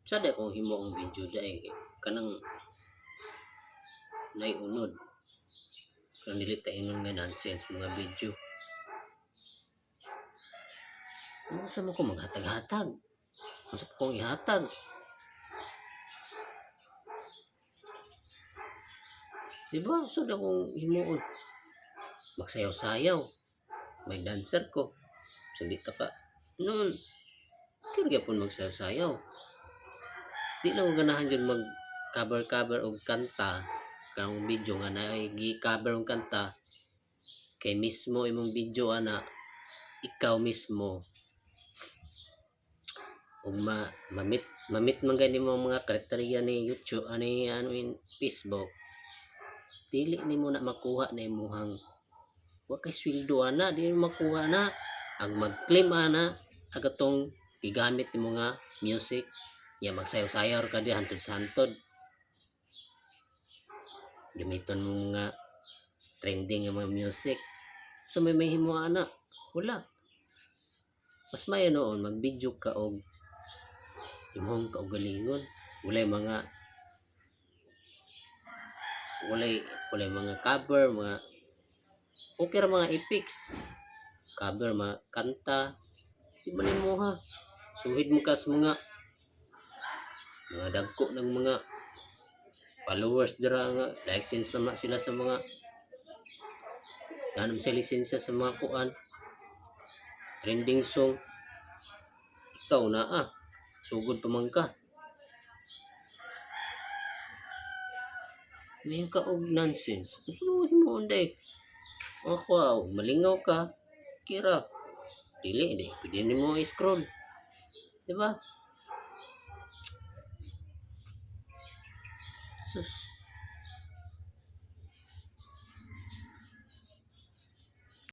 Sada kung himo ang video dai kanang naiunod. Kanang dili ta ingon nga nonsense mga video. Ano sa mo ko maghatag-hatag? Ano sa kong ihatag? Diba? Sada kong himuon. Magsayaw-sayaw. May dancer ko. So di ta ka noon kaya po magsayaw-sayaw. Di lang ko ganahan dyan mag cover og kanta kanang video nga na gi-cover og kanta kay mismo imong video ana ikaw mismo ug mamit man gani mo mga kriteriya ni YouTube ani ano in Facebook dili nimo na makuha na imong wa kay sweldo ana di mo makuha na ang mag-claim ana agatong gigamit nimo nga music ya magsayaw-sayaw ka di hantod sa hantod gamiton mo nga trending nga mga music so may himo ana wala mas mayo noon mag video ka og imong kaugalingon walay mga cover mga okay ra mga epics cover mga kanta di man mo ha suhid mo kas mga dagko ng mga followers dira nga license naman sila sa mga nanam sa lisensya sa mga kuan trending song ikaw na sugod pa man ka may ka og nonsense usuhin mo unday ako malingaw ka kira dili pwede nimo i-scroll diba sus